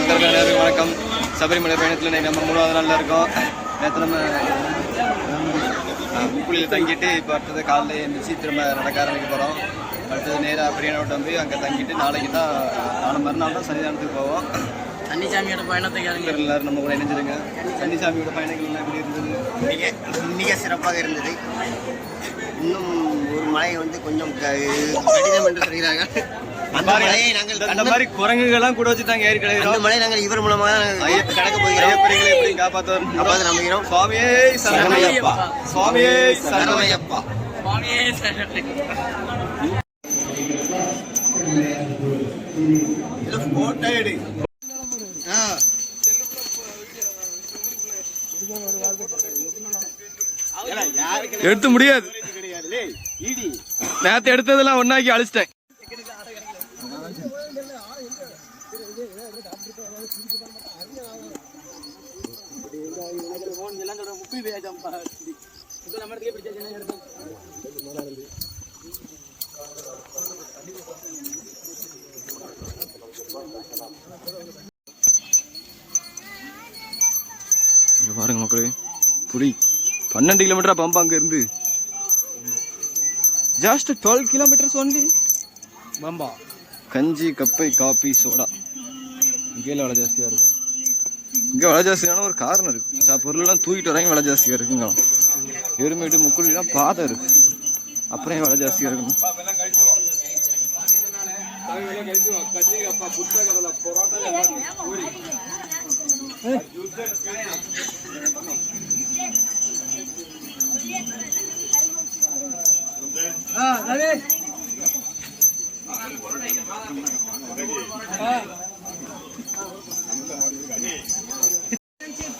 பக்தர்கள் அனைவருக்கும் வணக்கம். சபரிமலை பயணத்தில் நம்ம 3வது நாளில் இருக்கோம். நேற்று நம்ம முக்குளியில் தங்கிட்டு இப்போ அடுத்தது காலையில் எழுந்திரிச்சு திரும்ப நடக்க ஆரம்பிக்க போகிறோம். அடுத்தது நேராக பிரியனோட்டம் போய் அங்கே தங்கிட்டு நாளைக்கு தான் மறுநாள் தான் சன்னிதானத்துக்கு போவோம். சன்னிசாமியோட பயணத்துக்கு எல்லாரும் நம்ம கூட இணைஞ்சிருங்க. சன்னிசாமியோட பயணங்கள்லாம் எப்படி இருந்தது? மிக சிறப்பாக இருந்தது. இன்னும் ஒரு மலை வந்து கொஞ்சம் கடினம் என்று சொல்கிறார்கள். அந்த மலையை நாங்கள் அந்த மாதிரி குரங்குகள்லாம் கூட வச்சு தாங்க ஏறி கிடைக்கிறோம். அந்த மலை நாங்கள் இவர் மூலமாக கடக்க போகிறோம். எப்படி காப்பாற்றுவோம் நம்புகிறோம். சுவாமியே சரணமையப்பா, சுவாமியே சரணமையப்பா, சுவாமியே சரணமை. எடுத்து முடியாது. நேத்து எடுத்ததெல்லாம் ஒன்னாக்கி அழிச்சிட்டேன். பாருங்க மக்களே, புரி 12 கிலோமீட்டரா பம்பா அங்க இருந்து. Just 12 kilometres only. பம்பா கஞ்சி, கப்பை, காபி, சோடா. இங்கே விலை ஜாஸ்தியா இருக்கும். இங்கே விலை ஜாஸ்தியான ஒரு காரணம் இருக்கு. பொருள்லாம் தூக்கிட்டு வராங்க, விலை ஜாஸ்தியா இருக்குங்க. எருமேட்டு முக்குள்ளிலாம் பாதை இருக்கு, அப்புறம் விலை ஜாஸ்தியா இருக்கணும்.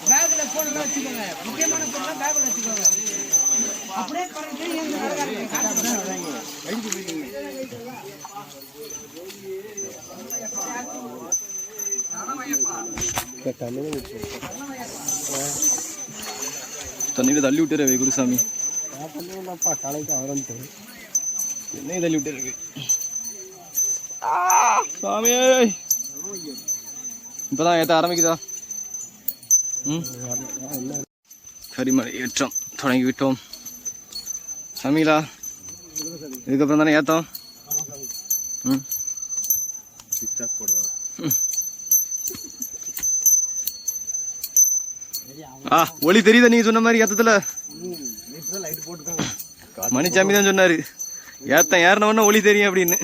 பேக்ல போன்ல வச்சுக்கோங்க, முக்கியமான பொருள் பேக்ல வச்சுக்கோங்க. அப்படியே தண்ணியில தள்ளி விட்டுரு குருசாமி. கலைக்கு ஆரம்பிச்சு என்னையும் தள்ளி விட்டுருக்கு சாமியே. இப்பதான் ஏற்ற ஆரம்பிக்குதா? கரிமலை ஏற்றம் தொடங்கி விட்டோம். சமீலா, இதுக்கப்புறம் தானே ஏத்தம். ஒளி தெரியுதா நீங்க சொன்ன மாதிரி ஏத்தத்துல? மணிச்சாமி தான் சொன்னாரு ஏத்தம் ஏறினவொன்ன ஒளி தெரியும் அப்படின்னு.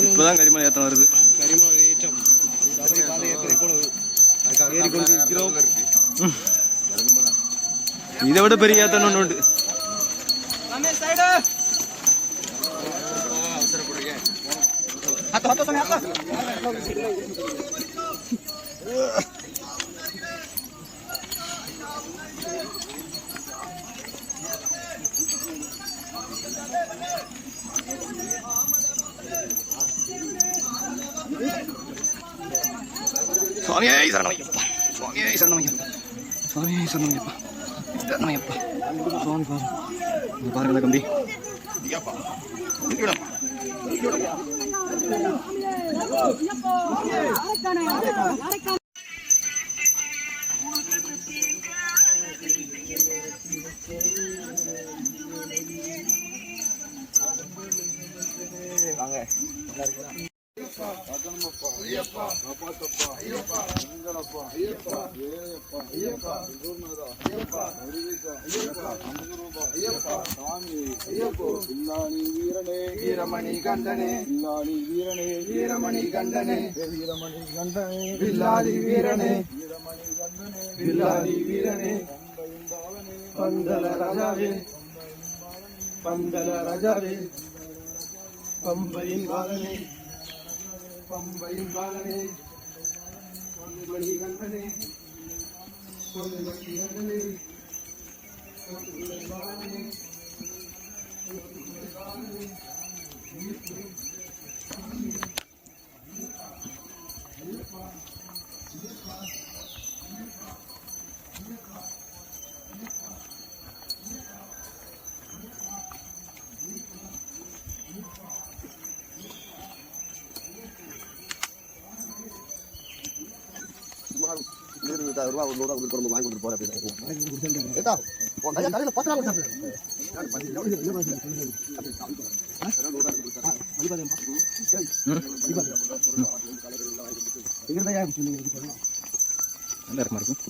இப்பதான் கரிமலை ஏற்றம் வருது. கரிமலை ஏற்றம் ஏறிக்கொண்டிருக்கிறோம். இதை விட பெரிய ஏற்றம் ஒன்று உண்டு. சுவாமியே சரணமையப்பா, சுவாமியே சரணமையப்பா, சுவாமியே சரணமையப்பா, சரணமையப்பா. சுவாமி பாருங்க, பாருங்க கம்பி. வீரமணி கண்டனே, வில்லாளி வீரனே, வீரமணி கண்டனே, வீரமணி கண்டனே, வில்லாளி வீரனே, வீரமணி கண்டனே, வில்லாளி வீரனே, பந்தல ராஜாவே, பந்தல ராஜாவே, பம்பையின் பாலனே, பம்பையின் பாலனே, பொன்மணி கண்டனே, பொன்மணி கண்டனே, ரூபா ஒரு நூறுரூவா கொடுத்து வாங்கி கொடுத்து போகிறேன் அப்படின்னு ஏதா கடையில் 10 ரூபா நல்லா இருக்குமா இருக்கும்.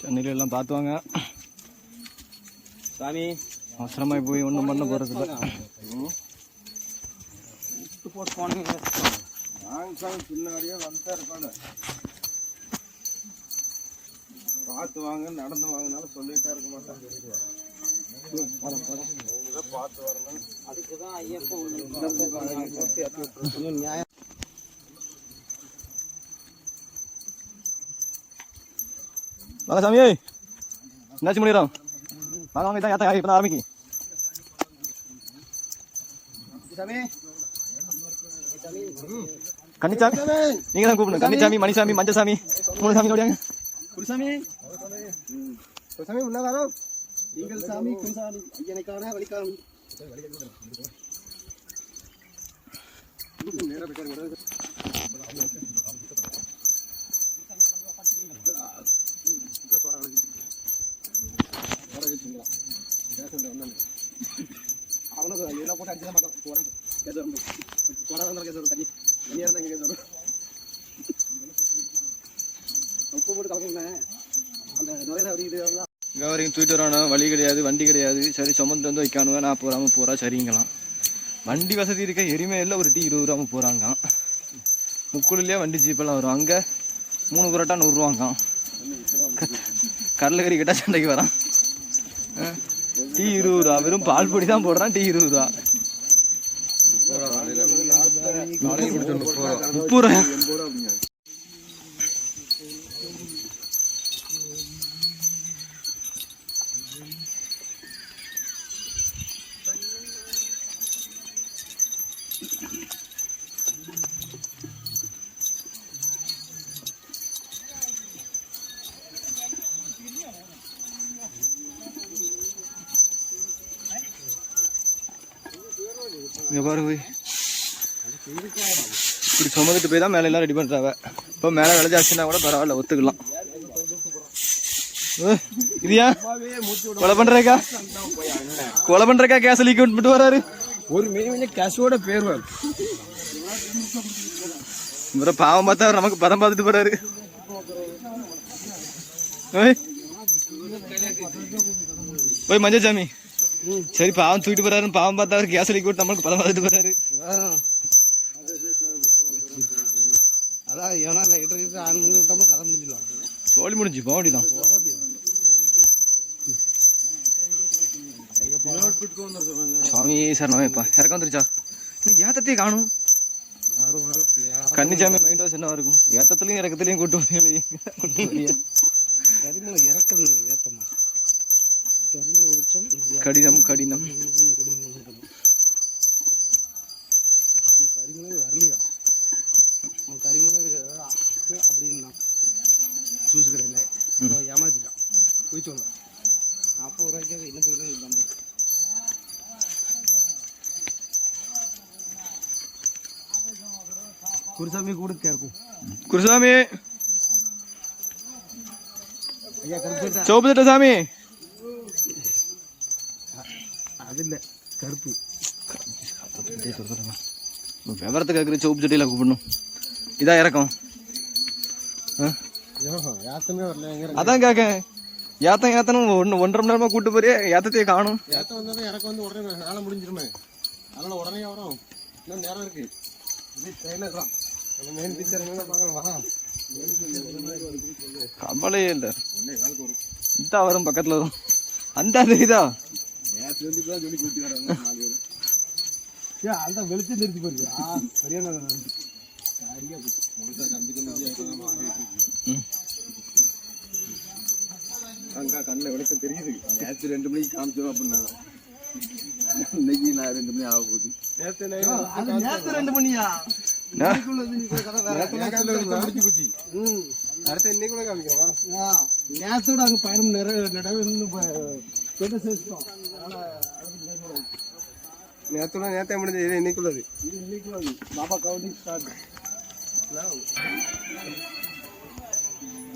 சென்னையில எல்லாம் பார்த்து வாங்க சாமி. அவசரமாய் போய் ஒன்றும் பண்ண போறது இல்லை. போட்டு போனீங்க பின்னாடியே வந்துட்டா இருப்பாங்க. பார்த்து வாங்க, நடந்து வாங்கினாலும் சொல்லிட்டே இருக்க மாட்டாங்க. பார்த்து வரணும். அதுக்குதான் ஐயப்பன் நியாயம். வாங்க சாமி, என்னாச்சு முடிகிறோம்? வாங்க வாங்க, இதான் ஏற்ற இப்போ தான் ஆரம்பிக்கு. கன்னிச்சாமி நீங்க தான் கூப்பிடணும். கன்னிச்சாமி, மணிசாமி, மஞ்சசாமி, 3 சாமி ஓடியாங்க. குருசாமி குருசாமி உள்ள வரோம். நீங்கள் சாமி குருசாமி ஐயனைக்கான வழிகாமி. அவனுக்கு எல்லாம் போட்டு அடிச்சுதான் மாட்டோம். போறேன் கேட்டு கேட்டு தண்ணி தண்ணியாக இருந்தால் கேட்டு வரும். உப்பு போட்டு கலக்குங்க. அந்த நுரையில அப்படிங்கிட்டு இங்கே வரைக்கும் தூக்கிட்டு வரானா, வழி கிடையாது, வண்டி கிடையாது. சரி சுமந்து வந்து வைக்கானுங்க. 40 ரூபா 30 ரூபா சரிங்களாம். வண்டி வசதி இருக்க எரிமையில் ஒரு டீ 20 ரூபா போகிறாங்க. முக்குளிலே வண்டி ஜீப்பெல்லாம் வரும். அங்கே 3 புரோட்டா 100 ரூபாங்க. கடலக்கறி கேட்டால் சண்டைக்கு வரான். டீ 20 ரூபா. வெறும் பால் பொடி தான் போடுறான். டீ 20 ரூபா. 30 ரூபா. இங்கே பாரு போய் இப்படி சுமந்துட்டு போய் தான் மேலே எல்லாம் ரெடி பண்ணுறாங்க. இப்போ மேலே விலை ஜாஸ்தினா கூட பரவாயில்ல, ஒத்துக்கலாம். இது ஏன் கொலை பண்ணுறக்கா கேஸ் லீக் விட்டு வராரு. ஒரு மீன் கேஷோட பேருவார். இவரை பாவம் பார்த்தா நமக்கு பதம் பார்த்துட்டு போறாரு. போய் மஞ்சசாமி, சரி பாவம் தூக்கிட்டு போறாருன்னு பாவம் பார்த்தா அவர் கேஸ் லீக் விட்டு நம்மளுக்கு பதம் பார்த்துட்டு போறாரு. அதான் ஏன்னா லைட்டர் ஆன் பண்ணி விட்டாம கதை முடிஞ்சிடலாம். சோழி முடிஞ்சு போக வேண்டியதான். சுவாமி சார் நோயப்பா இறக்க வந்துருச்சா? ஏத்தத்தையே காணும். கன்னிச்சாமி மைண்ட் வாஷ் என்ன இருக்கும்? ஏத்தத்துலயும் இறக்கத்துலயும் கூட்டு வரலையே. இறக்குது ஏத்தமா கடினம் கடினம். கரிமலை வரலையா? கரிமலை அப்படின்னு சூசுக்கிறேன். ஏமாத்திட்டான். போய் சொல்லலாம். 40 ரூபாய்க்கு இன்னும் போய் குருசாமி கூட கேட்கும். குருசாமி சோப்பு சாமி அது இல்லை கருப்பு. விவரத்தை கேட்குற சோப்பு சட்டியில் கூப்பிடணும். இதான் இறக்கம். யாத்தமே வரல. அதான் கேட்க ஏத்தனும் 1.5 மணி நேரமாக கூப்பிட்டு போறியே, ஏத்தத்தையே காணும். ஏத்த வந்தால் இறக்கம் வந்து உடனே நாளை முடிஞ்சிருமே. அதனால உடனே வரும். இன்னும் நேரம் இருக்கு. இது ட்ரெயினர் தான். மெயின் பிக்சர் பார்க்கலாம். கவலையே இல்லை. இதான் வரும், பக்கத்தில் வரும். அந்த இதா சொல்லி கூட்டி வராங்க. அந்த வெளிச்சம் தெரிஞ்சு போறியா சரியான கண்ணில் வெளிச்சம் தெரியுது. நேற்று 2 மணிக்கு காமிச்சிடும் அப்படின்னா இன்னைக்கு நான் 2 மணி ஆக போகுது. நேற்று 2 மணியா? அடுத்த இன்னைக்குள்ள காமிக்கிறோம். நேரத்தோட அங்கே பயணம் நேரத்தோட நேரத்தை முடிஞ்சது. இது இன்னைக்குள்ளது. இது இன்னைக்குள்ளது. Baba counting start.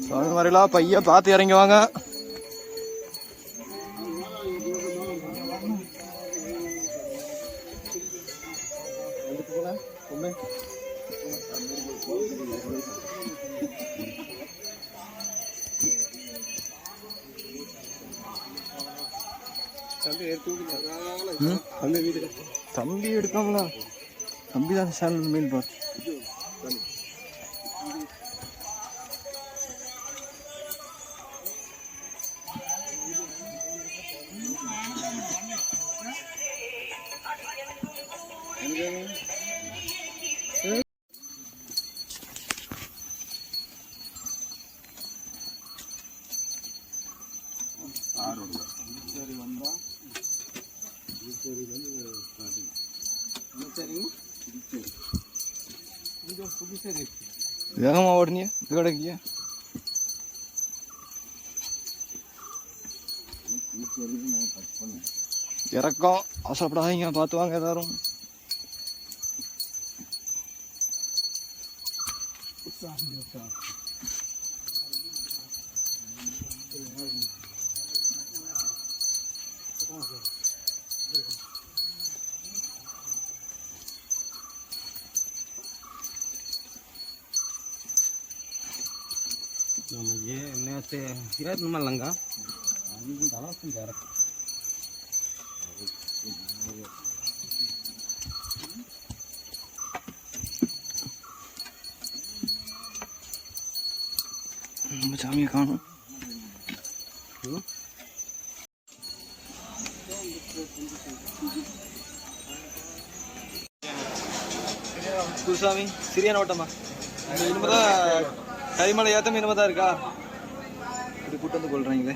சுவாமி மாதிரிலாம் பைய பார்த்து இறங்கி வாங்க. தம்பி எடுக்காமல தம்பி தான் சேனல் மீன் பார்த்து வேகமா ஓடுனிய கிடைக்கிய இறக்கம். அவசரப்படாதீங்க, பார்த்து வாங்க எல்லாரும். ನಮಗೆ ಇನ್ನೇತೆ ಇರೋದು ನಮ್ಮಲ್ಲಂಗ ಅದು ದಳಕ್ಕೆ ಡೈರೆಕ್ಟ್ நம்ம சாமியை காணும். குருசாமி சிறியான ஓட்டமா இனிமேதான் கரிமலை ஏத்தம் இனிமேதான் இருக்கா? இப்படி கூட்டு வந்து கொள்றாங்களே.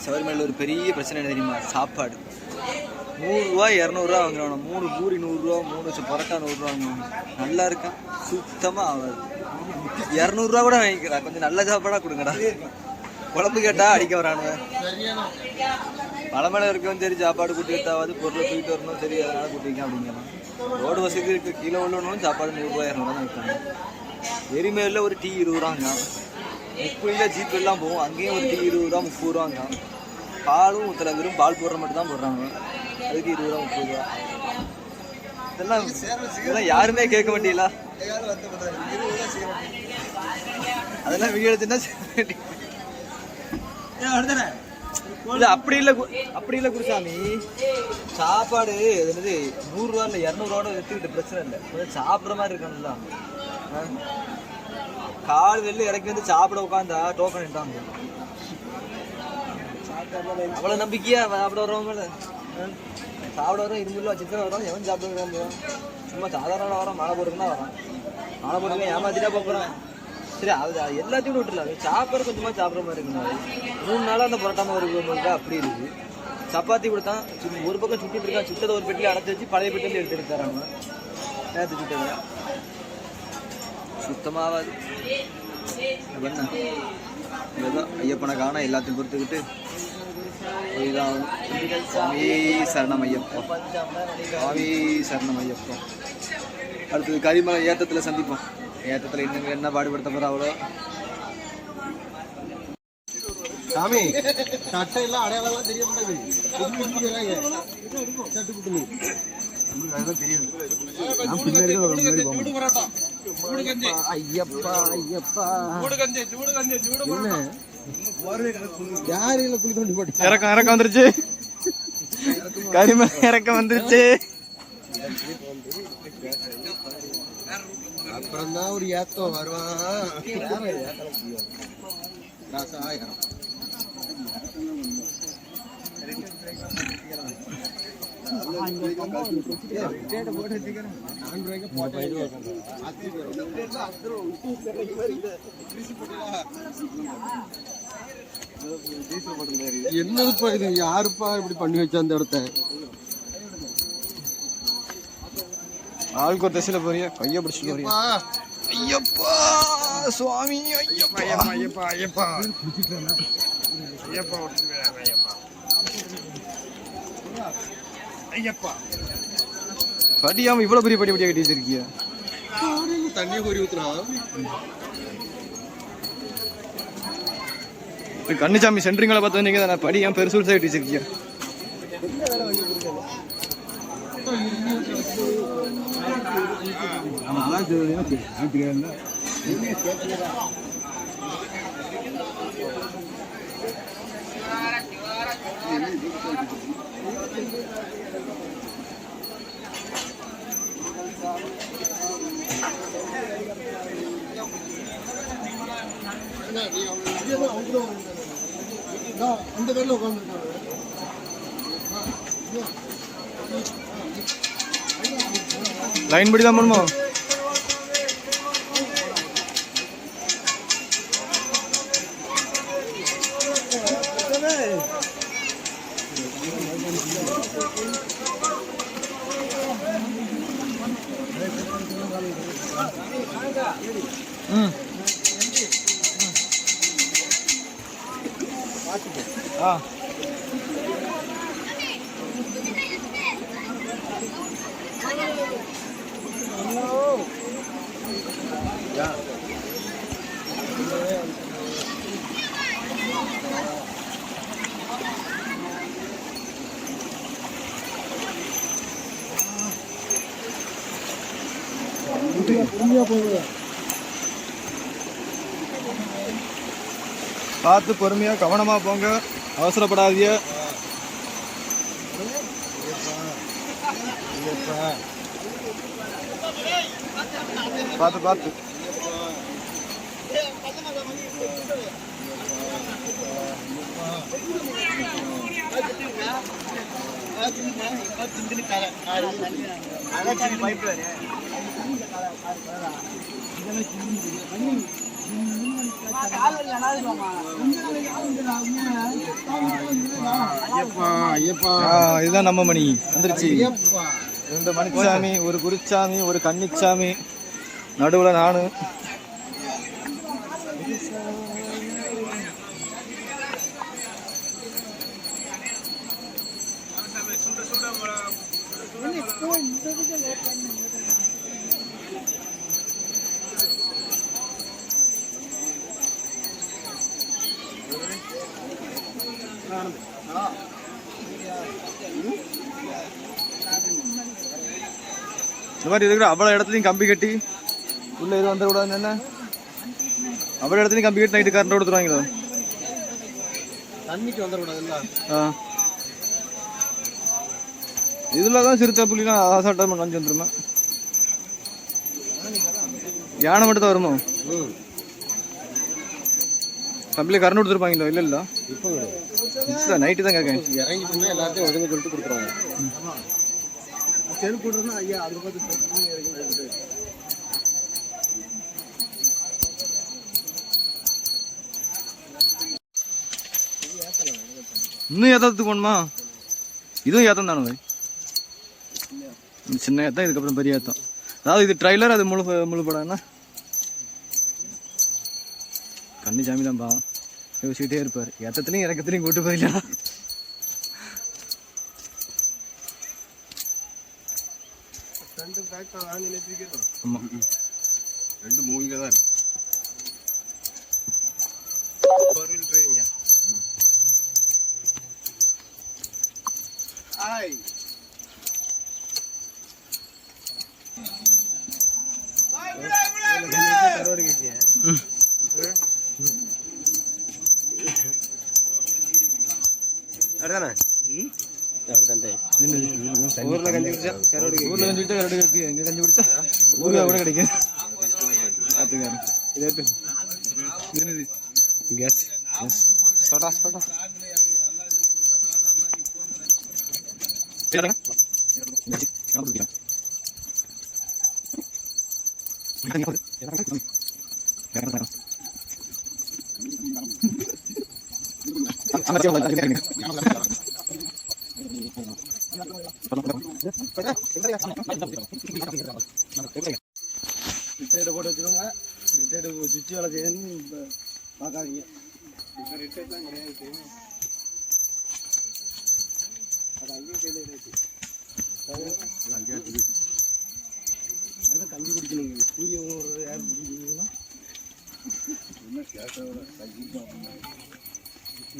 சபரிமலையில் ஒரு பெரிய பிரச்சனை என்ன தெரியுமா? சாப்பாடு 100 ரூபா 200 ரூபா வாங்குறாங்க. 3 பூரி 100 ரூபா, 3 வச்சு பரோட்டா 100 ரூபா வாங்குவாங்க. நல்லா இருக்கா? சுத்தமாக ஆகாது. 200 ரூபா கூட வாங்கிக்கிறா. கொஞ்சம் நல்ல சாப்பாடாக கொடுங்கடா. குழம்பு கேட்டா அடிக்க வரானுங்க. மலை இருக்கவும் சரி, சாப்பாடு கூட்டி வைத்தாவது, பொருளை தூக்கிட்டு வரணும் சரி, அதனால கூட்டி வைக்க அப்படிங்கலாம். ரோடு வசதி இருக்கு, கீழே உள்ளவனும் சாப்பாடு 100 ரூபா 200 தான் வைப்பாங்க. எரிமேலில் ஒரு டீ 20 ரூபாங்க. முப்பதில் ஜீப் எல்லாம் போகும், அங்கேயும் ஒரு டீ 20 ரூபா 30 ரூபாங்க. பாலும் ஊற்றல, வெறும் பால் போடுற மட்டும் தான் போடுறாங்க. அதுக்கு 20 ரூபா 30 ரூபா. இதெல்லாம் யாருமே கேட்க மாட்டீங்களா? அதெல்லாம் வீடியோ எடுத்துன்னா இல்லை. அப்படி இல்லை குருசாமி. சாப்பாடு என்னது 100 ரூபா இல்லை 200 ரூபா எடுத்துக்கிட்டு பிரச்சனை இல்லை. கொஞ்சம் சாப்பிட்ற மாதிரி இருக்கணும்ல. கால் வெளில இறக்கி வந்து சாப்பிட உட்காந்தா டோக்கன் இட்டாங்க. அவ்வளோ நம்பிக்கையா சாப்பிட வரவங்க சாப்பிட வரோம். 20 ரூபா சிக்கன் வரோம். எவன் சாப்பிட சும்மா சாதாரண வரோம். மழை போடுறதுன்னா வரோம். மழை போடுறதுங்க ஏமாத்திட்டா போகிறேன். சரி, அது எல்லாத்தையும் விட்டுல சாப்பாடு கொஞ்சமாக சாப்பிட்ற மாதிரி இருக்குங்க. 3 நாளாக அந்த பரோட்டா மாதிரி அப்படி இருக்குது. சப்பாத்தி கொடுத்தான், ஒரு பக்கம் சுட்டுட்டு இருக்கான். சுட்டதை ஒரு பெட்டியில் அடைச்சி வச்சு பழைய பெட்டியில் எடுத்துட்டு தராங்க. நேற்று சுட்டது சுத்தமாகாது. என்ன ஏதோ ஐயப்பனை காண எல்லாத்தையும் பொறுத்துக்கிட்டு இதாகும். சாமி சரணம் ஐயப்பம், சாமி சரணம் ஐயப்பம். அடுத்தது கரிமலை ஏத்தத்தில் சந்திப்போம். ஏத்தத்தில் இன்னும் என்ன பாடுபடுத்த போகிறோம் அவ்வளோ. சாமி சட்டை எல்லாம் அடையாளம் தெரிய மாட்டாது. சட்டு குட்டுமி அதெல்லாம் தெரியாது. ஐயப்பா ஐயப்பா யாரையில குளி தோண்டி போட்டு இறக்கம் வந்துருச்சு. கரிம இறக்கம் வந்துருச்சு. அப்புறம் தான் ஒரு ஏத்தம் வருவான். என்னதுப்பா இது? யாருப்பா இப்படி பண்ணி வச்சா அந்த இடத்த? ஆளுக்கு ஒரு திசையில போறியா, கைய பிடிச்சிட்டு போறியா? ஐயப்பா சுவாமி ஐயப்பா ஐயப்பா ஐயப்பா ஐயப்பா ஐயப்பா படியாம இவ்வளவு பெரிய படியா கட்டி வச்சிருக்கிய? தண்ணியை கோரி ஊத்துனா கண்ணுசாமி சென்ட்ரிங்களை பார்த்து நீங்க தானே படியாம பெருசு கட்டி வச்சிருக்கிய? அந்த பேர்ல உட்காந்து லைன் படி தான் பண்ணுமோ? பார்த்து பொறுமையா கவனமா போங்க, அவசரப்படாதீங்க. பார்த்து பார்த்து இதுதான் நம்ம மணி வந்துருச்சு. 2 மணிச்சாமி, ஒரு குருச்சாமி, ஒரு கன்னிச்சாமி, நடுவுல நானு. இந்த மாதிரி இருக்கிற அவ்வளோ இடத்துலையும் கம்பி கட்டி உள்ள இது வந்துடக்கூடாதுன்னு என்ன, அவ்வளோ இடத்துலையும் கம்பி கட்டி நைட்டு கரண்ட் கொடுத்துருவாங்களோ? தண்ணிக்கு வந்துடக்கூடாதுல்ல. இதில் தான் சிறுத்தை புள்ளிலாம் அசால்ட்டாக காஞ்சி வந்துருமா? யானை மட்டும் தான் வருமோ? கம்பியில் கரண்ட் கொடுத்துருப்பாங்களோ? இல்லை இல்லை இப்போ நைட்டு தான் கேட்கேன். இறங்கி போனால் எல்லாத்தையும் ஒழுங்கு சொல்லிட்டு கொடுத்துருவாங்க. செருப்பு போட்டுருந்தா ஐயா அது பார்த்து இன்னும் ஏற்றத்துக்கு போகணுமா? இதுவும் ஏத்தம் தானே பாய்? சின்ன ஏத்தம், இதுக்கப்புறம் பெரிய ஏத்தம். அதாவது இது ட்ரைலர், அது முழு படம். என்ன கண்ணு சாமி தான் பாவம், யோசிச்சுட்டே இருப்பார். ஏத்தத்துலையும் இறக்கத்துலையும் கூட்டு போயிடலாம். ஆமா 2 மூவிங்க தான். ஊர்ல கஞ்சி குடிச்சா கரோடு கிடைக்கும். எங்க கஞ்சி குடிச்சா ஊருகா கூட கிடைக்கும். கேஸ் சோடா சோடா போட்டு வச்சுக்கோங்க. ரிட்டையர்டு சுவிட்ச் வேலை செய்யணும்னு பார்க்காதீங்க. இப்போ ரிட்டையர்ட்லாம் கிடையாது. அது அங்கேயே செய்யல. அதான் கஞ்சி குடிக்கணுங்க. சூரிய உணவு யார் குடிக்கிறீங்கன்னா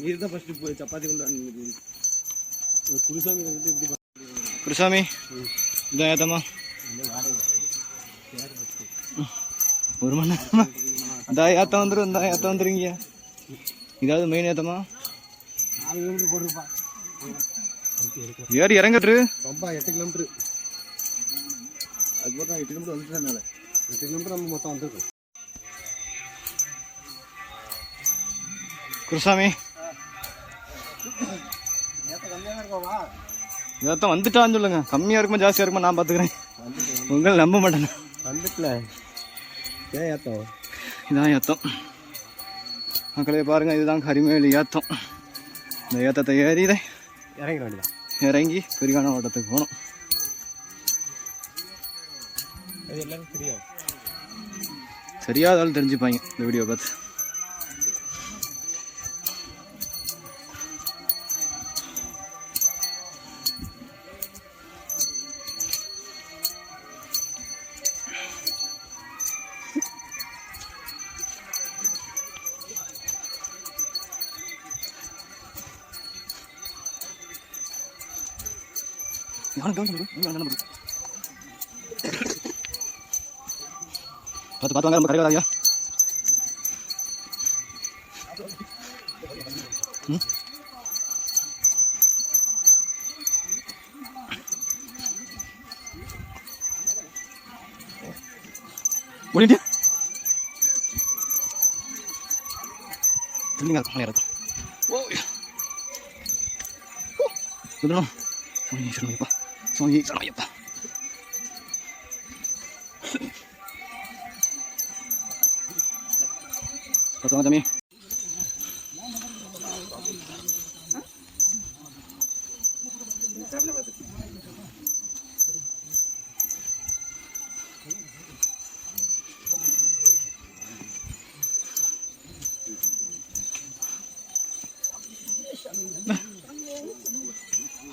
நீர் தான் ஃபஸ்ட்டு போய் சப்பாத்தி கொண்டு வந்து குருசாமி வந்து இப்படி குருசாமி இதான் ஏத்தம்மா ஒரு மணி நேரமா இந்த ஏத்தம் வந்துடும். இந்த ஏத்தம் வந்துருங்க. இதாவது மெயின் ஏத்தமா 4 கிலோமீட்டர் போட்டுருப்பா. ஏறி இறங்கட்டு ரொம்ப 8 கிலோமீட்டர். அது போட்டு 8 கிலோமீட்டர் வந்துட்டேன். மேலே 8 கிலோமீட்டர் நம்ம மொத்தம் வந்துருக்கோம். குருசாமி கம்மியாக இருக்கோமா? ஏத்தம் வந்துட்டான்னு சொல்லுங்க. கம்மியா இருக்குமா ஜாஸ்தியா இருக்குமா நான் பாத்துக்கிறேன். உங்களை நம்ப மாட்டேன். வந்துட்டல ஏன் ஏத்தம்? இதான் ஏத்தம் மக்களே பாருங்க. இதுதான் கரிமேலி ஏத்தம். இந்த ஏத்தத்தை ஏறிதே இறங்கிட வேண்டியதான். இறங்கி பெரிகான ஓட்டத்துக்கு போகணும். அது எல்லாரும் தெரியும். சரியாதாலும் தெரிஞ்சுப்பாங்க இந்த வீடியோ பார்த்து. பார்த்து பார்த்து வாங்க. ரொம்ப கரையாதா ஐயா. முடிஞ்சு திரும்பிங்க இருக்கும். ஓ சொல்லணும். சுவாமி சரணமையப்பா, சுவாமி சரணமையப்பா. பார்த்து வாங்க தம்பி.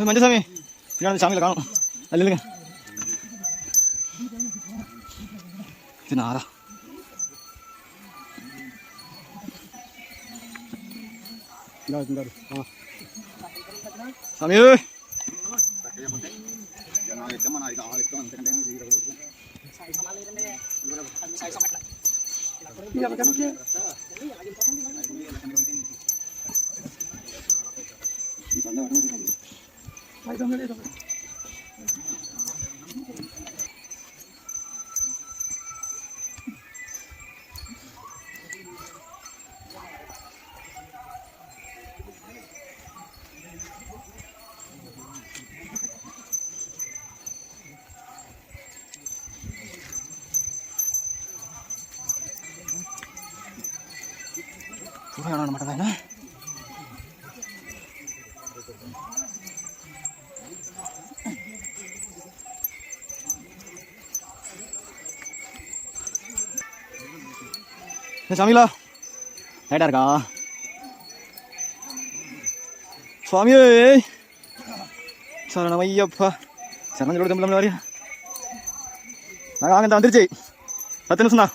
மஞ்சசாமி பின்னாடி சாமியில் காணும். அது இல்லைங்க இது நாரா சாமி பூரா மாட்டேங்க. சாமிங்களா ரைட்டா இருக்கா? சுவாமியே சரணம் ஐயப்பா. சரணம் சொல்லி தம்பி வரையா நாங்கள் வாங்க. வந்துருச்சு 10 நிமிஷம் தான்.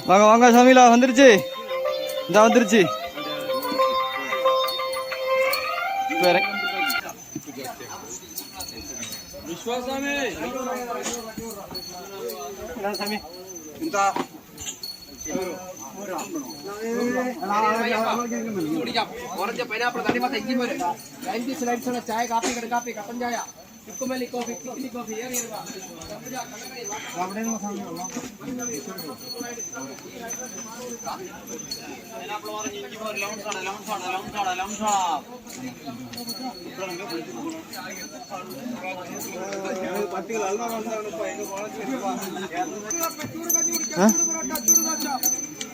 வாங்க வாங்க சாமிலா, வந்துருச்சு. இந்த வந்துருச்சு. சாமி चाय काफी काफी कपन जाया इसको मैं लिखो कॉफी कॉफी यार ये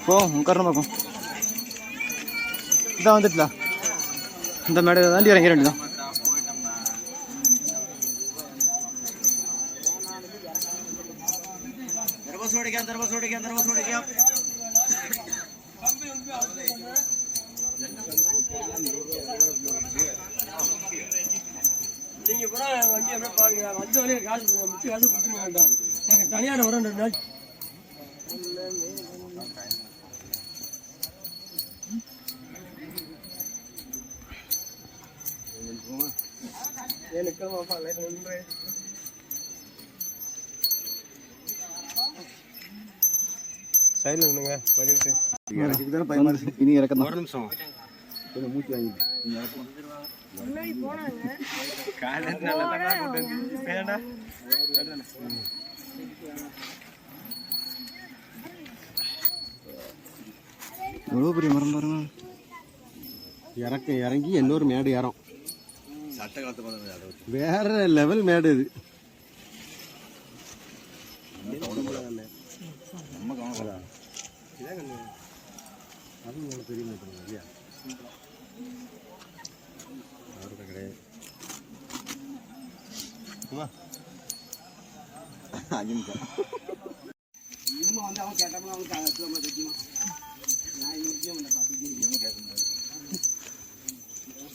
போ உட்கார பக்கம் இதான் வந்துட்டுலாம். இந்த மேடை தாண்டி இறங்கிட வேண்டியதான். தனியார் வர இனி இறக்கம் தான். ஒரு நிமிஷம் மூச்சு வாங்கி எவ்வளோ பெரிய மரம் பாருங்க. இறங்கி இன்னொரு மேடு ஏறும். சட்ட காலத்து வேற லெவல் மேடு இது. அது உங்களுக்கு பெரிய மேடு இல்லையா? கிடையாது. வந்து அவன் கேட்டப்போ அவனுக்கு தெரியுமா நான் இன்னும்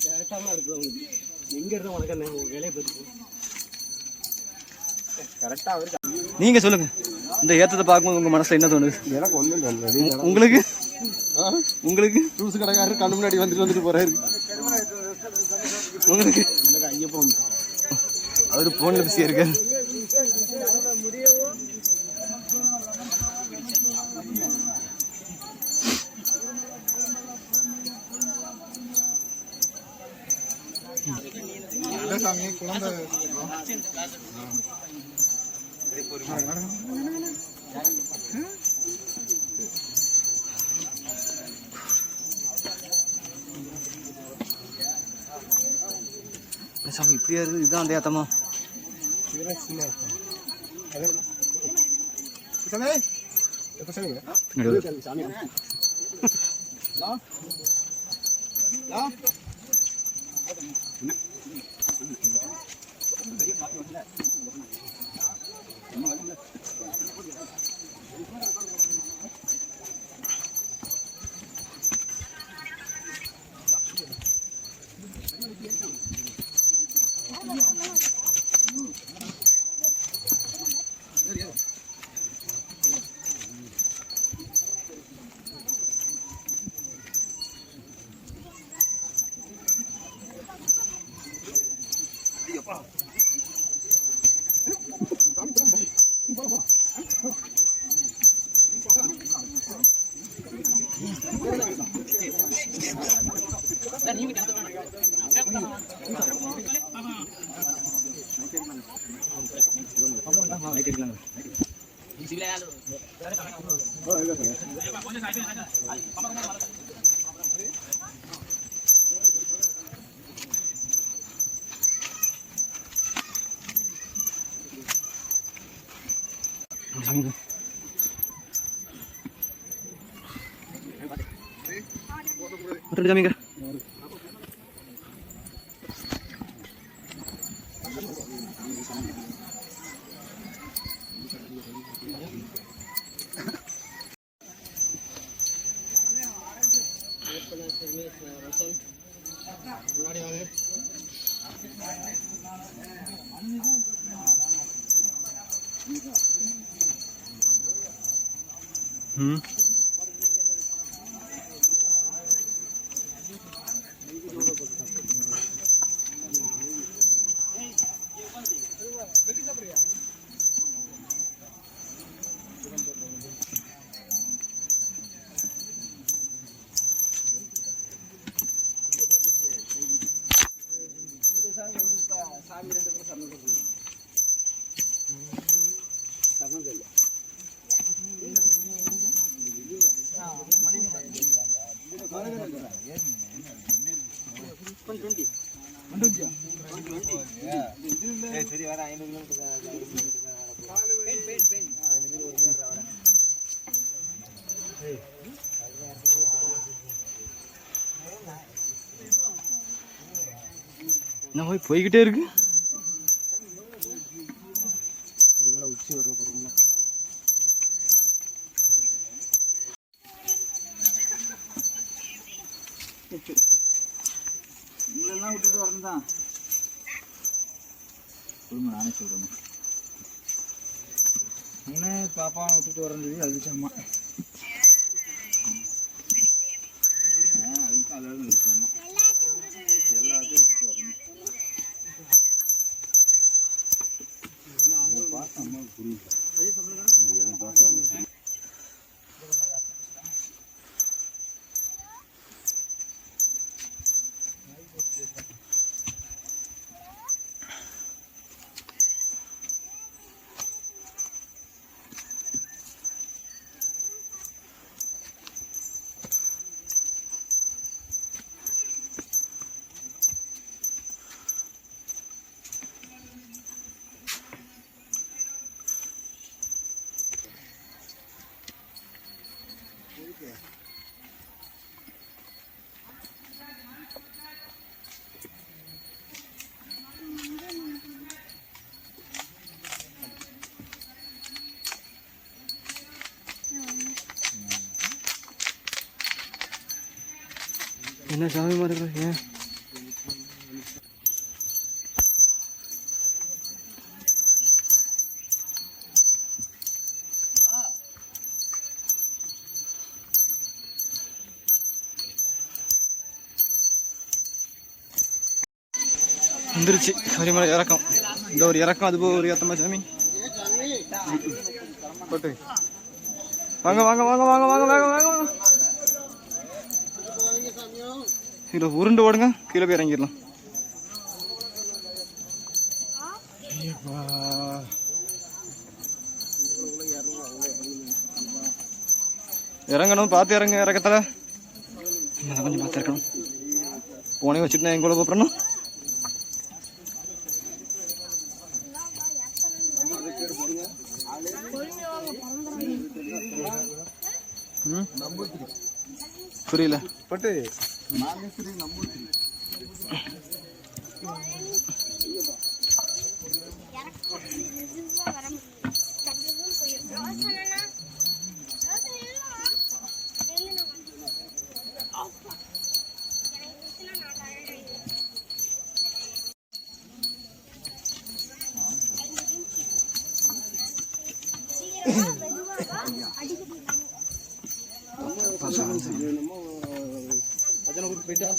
கேட்டாமல் இருக்கு அவங்களுக்கு எங்கே இருந்தால் உனக்கு என்ன வேலையை பார்த்து கரெக்டாக அவருக்கு. நீங்க சொல்லுங்க, இந்த ஏற்றத்தை பார்க்கும்போது உங்க மனசுல என்ன தோணுது? எனக்கு ஒன்றும் தோணுது. உங்களுக்கு உங்களுக்கு ஜூஸ் கடைக்காரர் கண்ணு முன்னாடி வந்துட்டு போறாரு. உங்களுக்கு எனக்கு ஐயப்பன் அவரு போன்ல பிஸியா இருக்காரு. சாமி இப்படியா இருக்குது? இதுதான் அந்த ஏத்தமா? ஜாமிங்க ம் என்ன போய் போய்கிட்டே இருக்கு. உச்சி வர போகிறோம்னா இவங்களெல்லாம் விட்டுட்டு வரணும் தான். குடும்பம் நானே சொல்கிறேன். அண்ணே பாப்பா விட்டுட்டு வரது அதுக்காம்மா அதுக்கு அதாவது இருக்காம்மா எல்லாத்தையும் விட்டுட்டு வரணும். பார்த்து அம்மாவுக்கு புரியுது. என்ன சாமி மாதிரி ஏன் வந்துருச்சு சபரிமலை இறக்கம். இந்த ஒரு இறக்கம் அது போக ஒரு ஏத்தமா சாமி போட்டு வாங்க வாங்க வாங்க வாங்க வாங்க வாங்க வாங்க. இதில் உருண்டு ஓடுங்க, கீழே போய் இறங்கிடலாம். இறங்கணும், பார்த்து இறங்க. இறக்கத்தில் கொஞ்சம் பார்த்து இறக்கணும். போனே வச்சுட்டு நான் எங்கூட கூப்பிடணும். புரியல பட்டு நாகேஸ்வரி நம்பூத்திரி போயிட்டா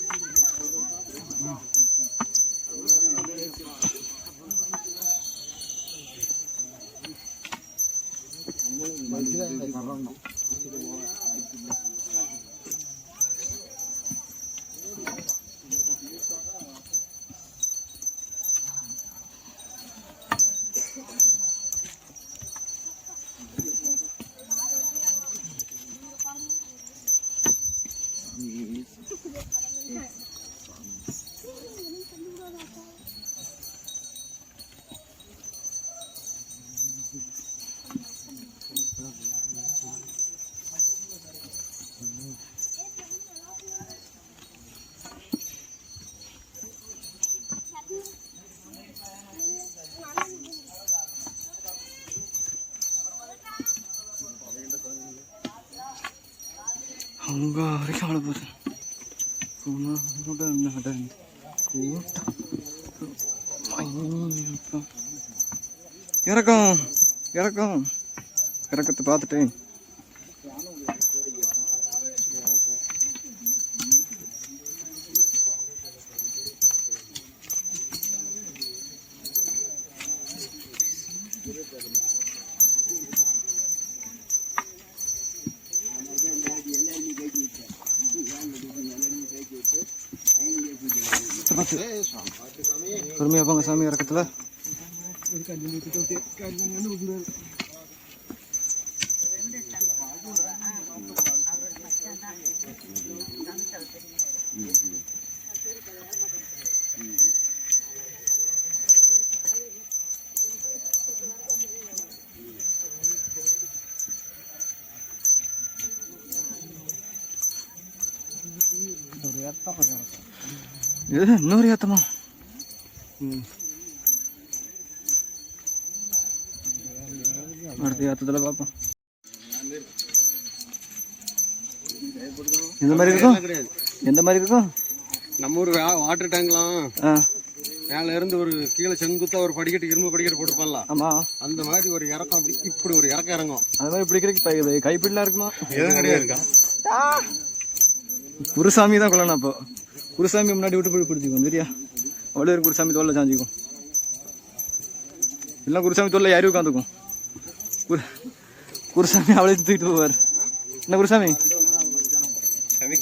அங்க வரைக்கும் அவ்வளோ போகுது. கூட்டம் இறக்கம் இறக்கத்தை பார்த்துட்டேன். பொறுமையா போங்க சாமி இறக்கத்துல. இது இன்னொரு ஏத்தமா. அடுத்த ஏத்தத்துல பார்ப்போம். எந்த மாதிரி இருக்கும்? எந்த மாதிரி இருக்கும்? நம்ம ஒரு வாட்டர் டேங்க்லாம் மேல இருந்து ஒரு கீழே செங்குத்தா ஒரு படிக்கட்டு, இரும்பு படிக்கட்டு போட்டுருப்பான்ல, ஆமா அந்த மாதிரி ஒரு இறக்கம். அப்படி இப்படி ஒரு இறக்கம் இறங்கும். அது மாதிரி பிடிக்கிறதுக்கு கைப்பிடிலாம் இருக்குமா? எதுவும் கிடையாது. குருசாமி தான் கொள்ளணும். அப்போ குருசாமி முன்னாடி விட்டு போய் பிடிச்சிக்கும் சரியா? அவ்வளோ குருசாமி தோல்ல சாஞ்சிக்கும். இல்லை குருசாமி தோல்ல யாரும் உட்காந்துக்கும். குருசாமி அவளே தூக்கிட்டு போவார். என்ன குருசாமி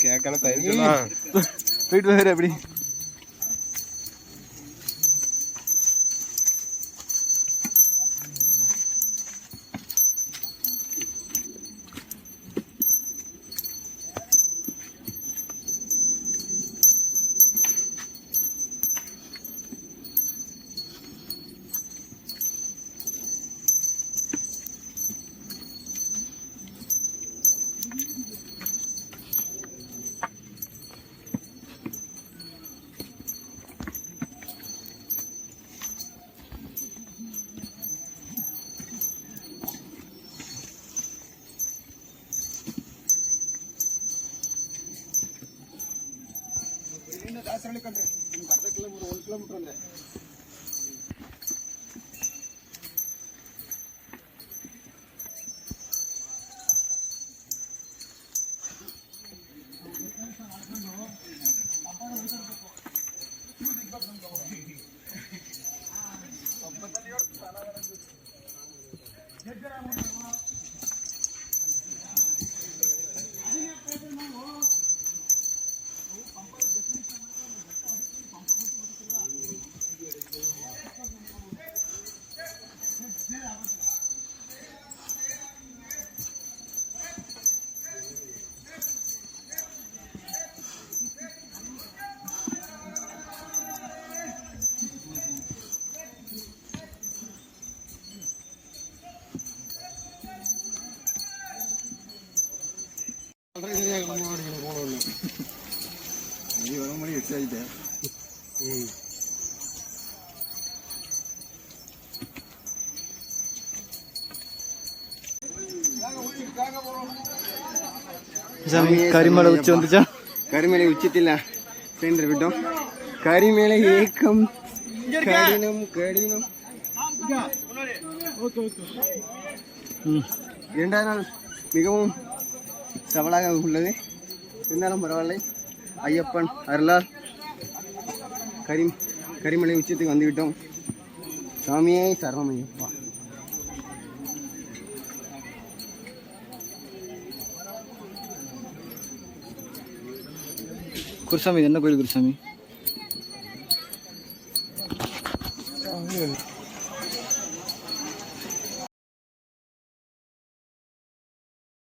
கேட்கணும் போயிட்டு போவார். எப்படி நீ வர மணி 8 ஆகிட்டேன். கரிமலை உச்சி வந்துச்சா? கரிமலை உச்சத்தில் சென்று விட்டோம். கரிமலை ஏக்கம் கடினம் கடினம். 2வது நாள் மிகவும் சவாலாக உள்ளது. இருந்தாலும் பரவாயில்லை. ஐயப்பன் அருளால் கரிமலை உச்சத்துக்கு வந்துவிட்டோம். சாமியே சரணம் ஐயப்பா. குருசாமி என்ன கோயில் குருசாமி?